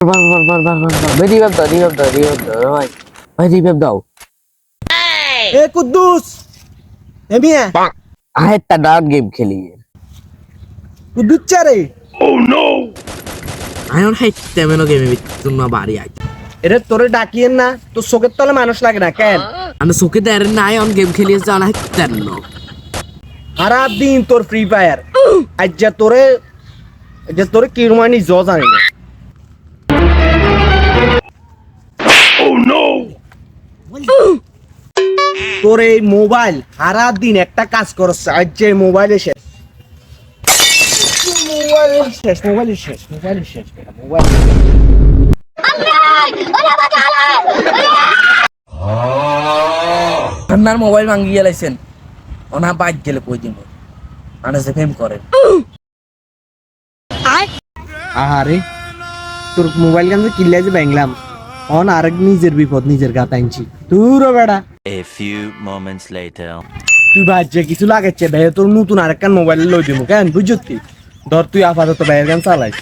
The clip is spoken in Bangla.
ভাই রিভাইভ দাও ভাই ভাই রিভাইভ দাও এ কুদ্দুস এ মিয়া একটা ডার্ট গেম খেলি কুদ্দুস চারে আয়ন হাই তেমন গেমে বিতুন না বাড়ি আই এরে তোরে ডাকিয়েন না তোর চোখের তলে মানুষ লাগে না কেন আমি সুকে দেরে না আয়ন গেম খেলিয়ে জানা হাই তেন সারা দিন তোর ফ্রি ফায়ার আজ যে তোরে কি রুমানি জ জানি না তোর এই মোবাইল সারা দিন একটা কাজ করছে আজ যে মোবাইলে শেষ মোবাইল শেষ আপনার মোবাইল ভাঙ্গি গেলাইছেন ওনা বাইক গেলে কই দিব মানুষ ফেম করে আরে তোর মোবাইল গান কিনলে যে ব্যাংলাম অন আরেক নিজের বিপদ নিজের গাত আনছি দূর বেড়া A few moments later. তুই ভাবছে কিছু লাগাচ্ছে ভাই তোর নতুন আরেকখান মোবাইল লই দিব কেন বুঝছি ধর তুই আপাতত ভাইয়ের গান চালাইস